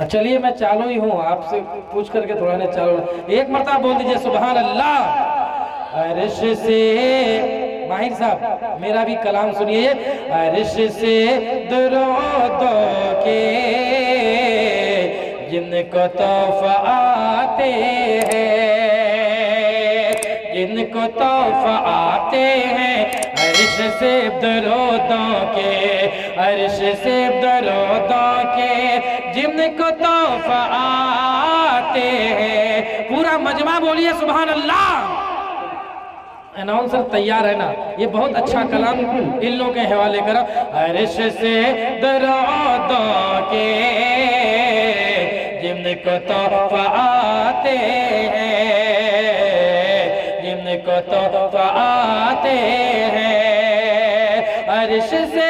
चलिए मैं चालू ही हूँ, आपसे पूछ करके थोड़ा ने चालू। एक मरतबा बोल दीजिए सुभान अल्लाह। अर्श से, माहिर साहब मेरा भी कलाम सुनिए। अर्श से दरूदों के जिनको तोहफा आते हैं, जिनको तोहफा आते हैं, अर्श से दरूदों के, अर्श से दरूदों के जिनको तोहफा आते हैं। पूरा मजमा बोलिए सुभान अल्लाह। अनाउंसर तैयार है ना? ये बहुत अच्छा कलाम इन लोगों के हवाले करो। अर्श से दरूदों के जिनको तोहफा आते हैं, जिनको तोहफा आते हैं, अर्श से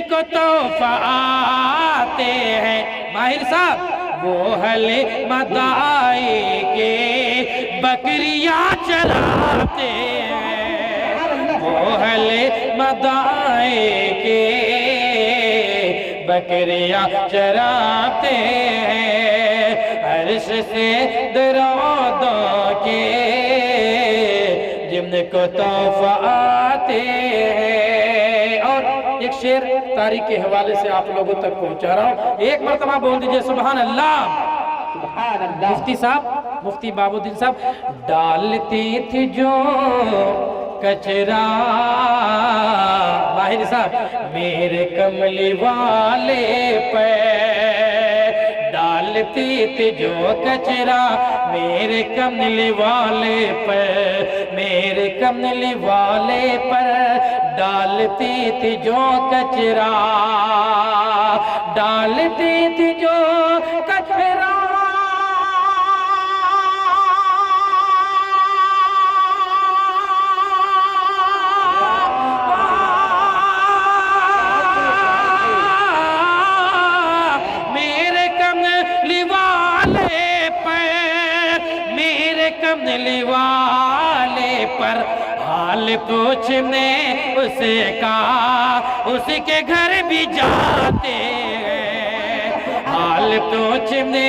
को तोहफा आते हैं। माहिर साहब वो हले मदाई के बकरियां चराते हैं, वो हले मदाई के बकरियां चराते हैं, अर्श से दरूदों के जिनको तोहफा आते हैं। और एक शेर तारीख के हवाले से आप लोगों तक पहुंचा रहा हूं, एक मरतबा बोल दीजिए सुभान अल्लाह। मुफ्ती साहब, मुफ्ती बाबुद्दीन साहब, डालती थी जो कचरा, माहिर साहब मेरे कमली वाले पे, डालती थी जो कचरा मेरे कमली वाले पर, मेरे कमली वाले पर डालती थी जो कचरा, डालती थी जो कचरा, कमली वाले पर हाल पूछने उसे कहा, उसके घर भी जाते हैं, हाल पूछने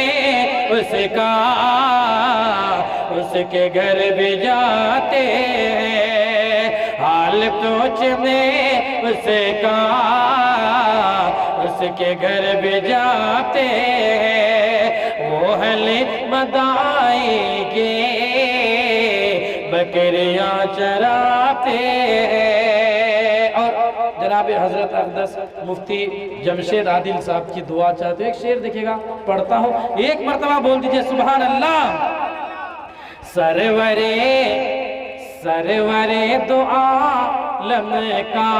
उसे कहा, उसके घर भी जाते हैं, हाल पूछने उसे कहा, उसके घर भी जाते हैं, वो हले मदाई के बकरियां चराते हैं। और जनाब हजरत अक़दस मुफ्ती जमशेद आदिल साहब की दुआ चाहते हैं। एक शेर देखिएगा, पढ़ता हूँ, एक मरतबा बोल दीजिए सुभान अल्लाह। सरवरे सरवरे दो आलम का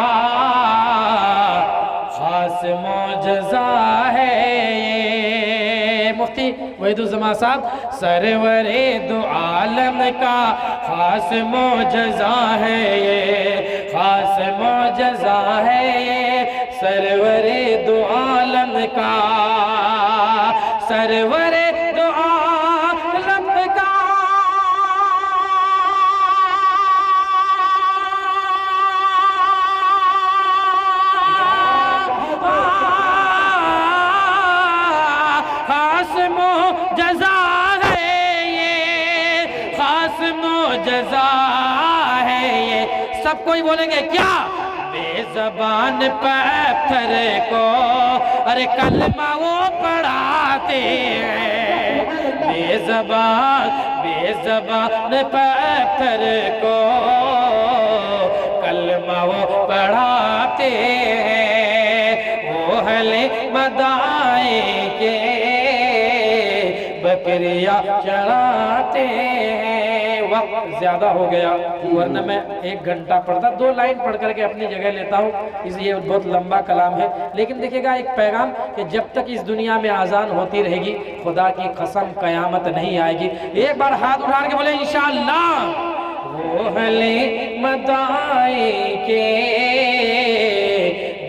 खास मौजज़ा है ये। मुफ्ती वहीदुज़्ज़मा साहब, सरवरे दो आलम का खास मौजज़ा है ये, खास मौजज़ा है ये, सरवरे दो आलम का, सरवरे दो आलम का, खास मौजज़ा है ये, खास मौजज़ा है ये। सब कोई बोलेंगे क्या? बेज़बान पत्थर को अरे कलमा वो पढ़ाते हैं, बेज़बान बेज़बान पत्थर को कलमा वो पढ़ाते हैं, वो हले मदाई के बकरियां चराते हैं। वक्त ज्यादा हो गया, वरना मैं 1 घंटा पढ़ता, 2 लाइन पढ़ करके अपनी जगह लेता हूँ, इसलिए बहुत लंबा कलाम है। लेकिन देखिएगा एक पैगाम कि जब तक इस दुनिया में आज़ान होती रहेगी, खुदा की कसम कयामत नहीं आएगी। एक बार हाथ उठा के बोले इंशाअल्लाह। वो हले मदाई के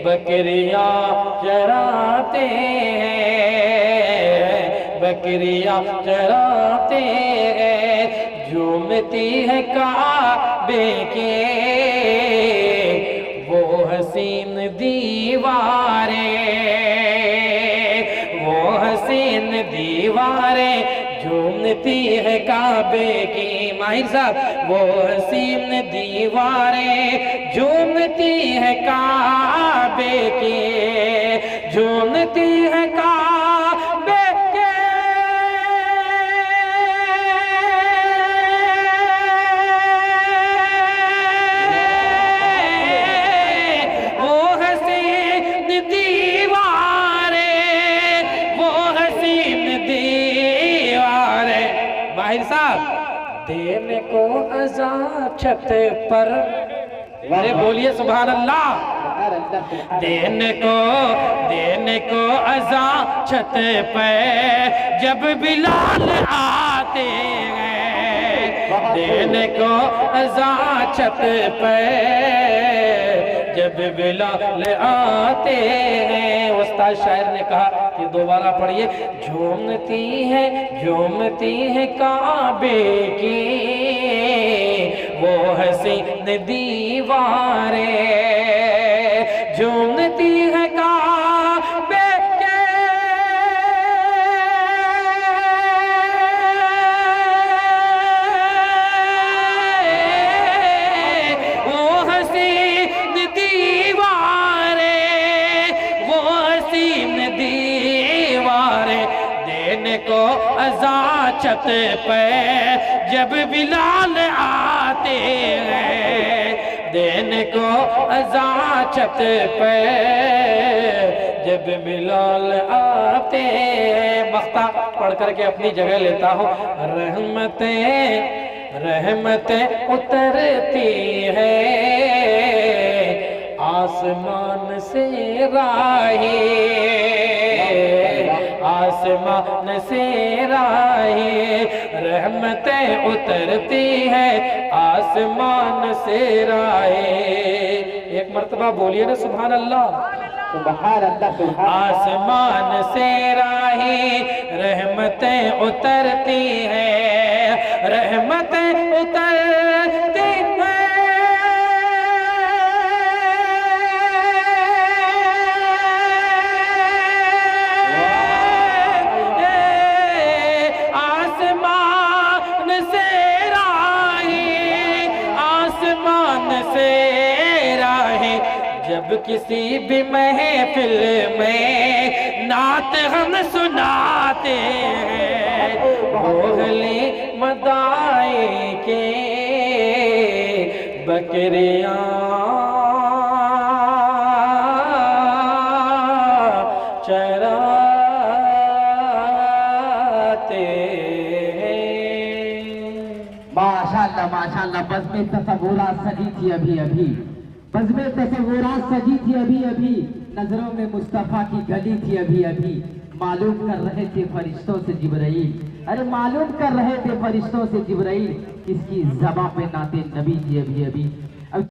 बकरियां चराते हैं, बकरियां चराते हैं, झूमती है काबे के वो हसीन दीवारें, वो हसीन दीवारें झूमती है काबे की। माहिर साहब, वो हसीन दीवारें झूमती है काबे की, झूमती है काबे के। वो हसीन दीवारें, वो हसीन दीवारें। माहिर साहब, देने को अज़ा छत पर, अरे बोलिए सुभान अल्लाह। देने को अज़ा छत पे जब बिलाल आते हैं, देने को अज़ा छत पे जब बिलाल आते हैं। उस्ताद शायर ने कहा कि दोबारा पढ़िए, झूमती है काबे की वो हसीन दीवारें, झूमती है काबे के वो हसीन दीवारें, वो हसीन दीवारें। देने को अज़ा छत पे जब बिलाल आते हैं, देने को अज़ा छत पे जब बिलाल आते हैं। मख्ता पढ़ करके अपनी जगह लेता हूँ। रहमतें उतरती है आसमान से राही, आसमान से राही, रहमतें उतरती है आसमान से राही। एक मर्तबा बोलिए ना सुभान अल्लाह। सुभान अल्लाह, सुभान आसमान से राही रहमतें उतरती हैं, रहमतें उतरती हैं। आसमान से राही, आसमान से राही, जब किसी भी महफिल में नात हम सुनाते हैं, ओहले मदाए के बकरियां चराते हैं। माशाअल्लाह, माशाअल्लाह। बज़्म तसव्वुरात सजी थी अभी अभी, बज़्म तसव्वुरात सजी थी अभी अभी, नजरों में मुस्तफ़ा की गली थी अभी अभी। मालूम कर रहे थे फरिश्तों से जिब्राइल, अरे मालूम कर रहे थे फरिश्तों से जिब्राइल, किसकी ज़बां पे नाते नबी थी अभी अभी।